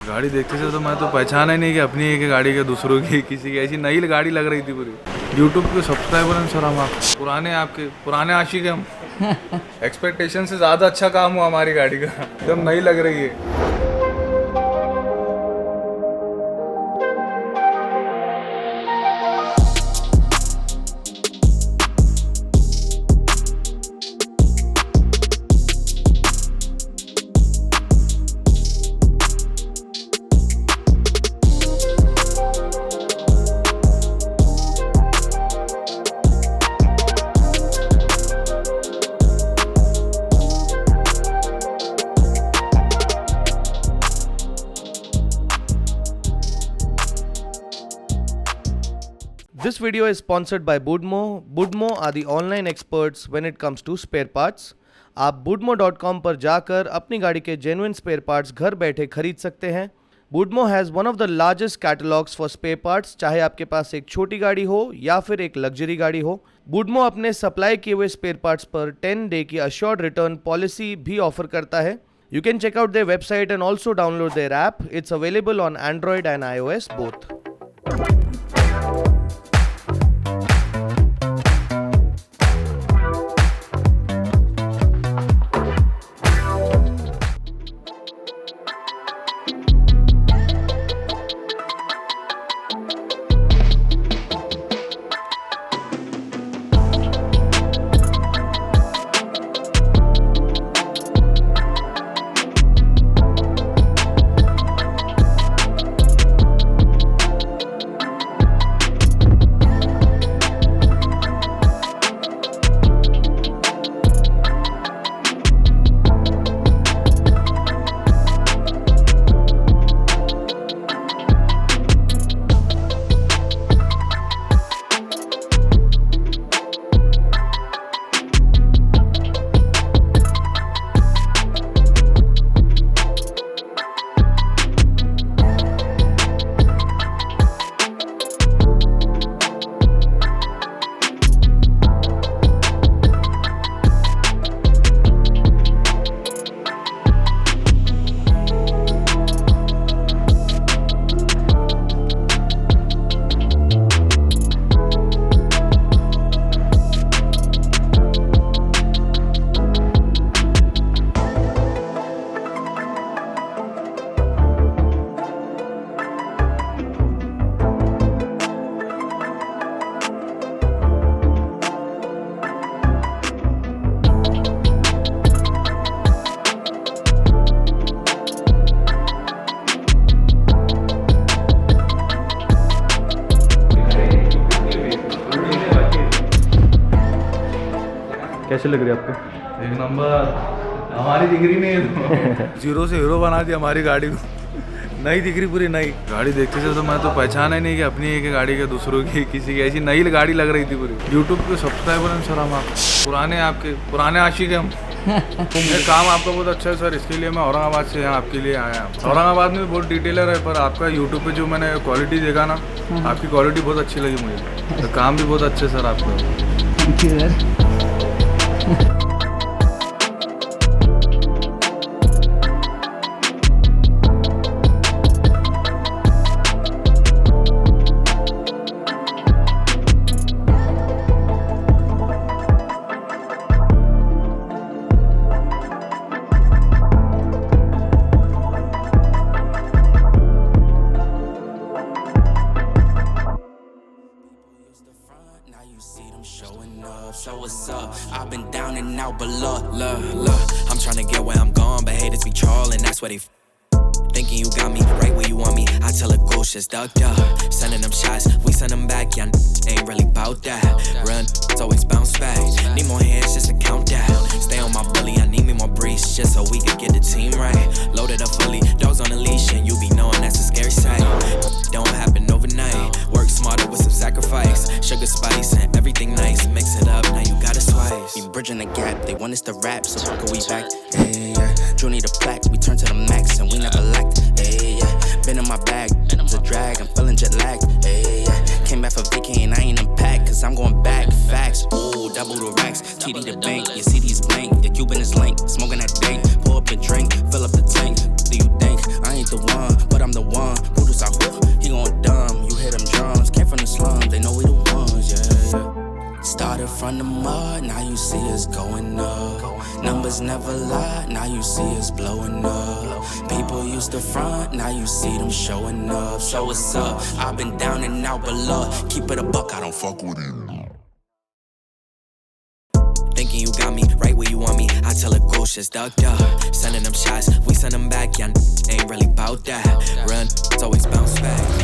गाड़ी देखते से तो मैं तो पहचाना ही नहीं कि अपनी है कि गाड़ी के दूसरों की किसी की, ऐसी नई गाड़ी लग रही थी पूरी। यूट्यूब के सब्सक्राइबर हैं सर हम, आप आपके पुराने आशिक हैं हम। एक्सपेक्टेशन से ज़्यादा अच्छा काम हुआ हमारी गाड़ी का, एकदम नई लग रही है। This video is sponsored by Budmo. Budmo are the online experts when it comes to spare parts. आप budmo.com पर जाकर अपनी गाड़ी के genuine spare parts घर बैठे खरीद सकते हैं। Budmo has one of the largest catalogs for spare parts, चाहे आपके पास एक छोटी गाड़ी हो या फिर एक लग्जरी गाड़ी हो। Budmo अपने सप्लाई किए हुए spare parts पर 10 day की assured return policy भी ऑफर करता है। You can check out their website and also download their app. It's available on Android and iOS both. कैसे लग रही है आपको? एक नंबर, हमारी डिग्री में तो जीरो से हीरो बना दी हमारी गाड़ी को। नई डिग्री पूरी नई। गाड़ी देखते से तो मैं तो पहचाना ही नहीं कि अपनी है कि गाड़ी के दूसरों की किसी की, ऐसी नई गाड़ी लग रही थी पूरी। यूट्यूब के सब्सक्राइबर हैं सर हम, आप पुराने आशिक हैं हम। ये काम आपका बहुत अच्छा है सर, इसके लिए मैं औरंगाबाद से यहाँ आपके लिए आया हूँ। औरंगाबाद में बहुत डिटेलर है, पर आपका यूट्यूब पे जो मैंने क्वालिटी देखा ना, आपकी क्वालिटी बहुत अच्छी लगी मुझे। तो काम भी बहुत अच्छे सर आपका। Thank you sir. So what's up? I've been down and out, but look, I'm tryna get where I'm going, but haters be trolling, that's where they thinking you got me right where you want me. I tell a ghost just ducked up, sending them shots, we send them back, y'all ain't really bout that. Run, it's always bounce back. Need more hands just to count that. Stay on my bully, I need me more breeze, just so we can get the team right. Loaded up fully, dogs on a leash, and you be knowing that's a scary sight. Don't happen overnight. Work smarter with some sacrifice. Sugar, spice, and everything nice. Mix it up, now you gotta slice. We bridging the gap, they want us to rap, so can we back? Hey, yeah. Drew need a plaque, we turn to the max, and we never lacked. Hey, yeah. Been in my bag, it's a drag, I'm feeling jet lagged. Hey, yeah. Came back for vacation, and I ain't unpacked, cause I'm going back. Facts, ooh, double the racks. TD the bank, your CD's blank, your Cuban is link. Smoking that dank, pour up a drink, fill up the tank. Do you think I ain't the one? But I'm the one. Buddha's out, he gon' dumb. You hear them drums, came from the slums, they know we the ones, yeah. Started from the mud, now you see us going up. Numbers never lie, now you see us blowing up. People used to front, now you see them showing up. So what's up? I've been down and out, but look, keep it a buck, I don't fuck with you. Thinking you got me right where you want me, I tell a ghost just ducked up. Sending them shots, we send them back, yeah, ain't really bout that. Run, it's always bounce back.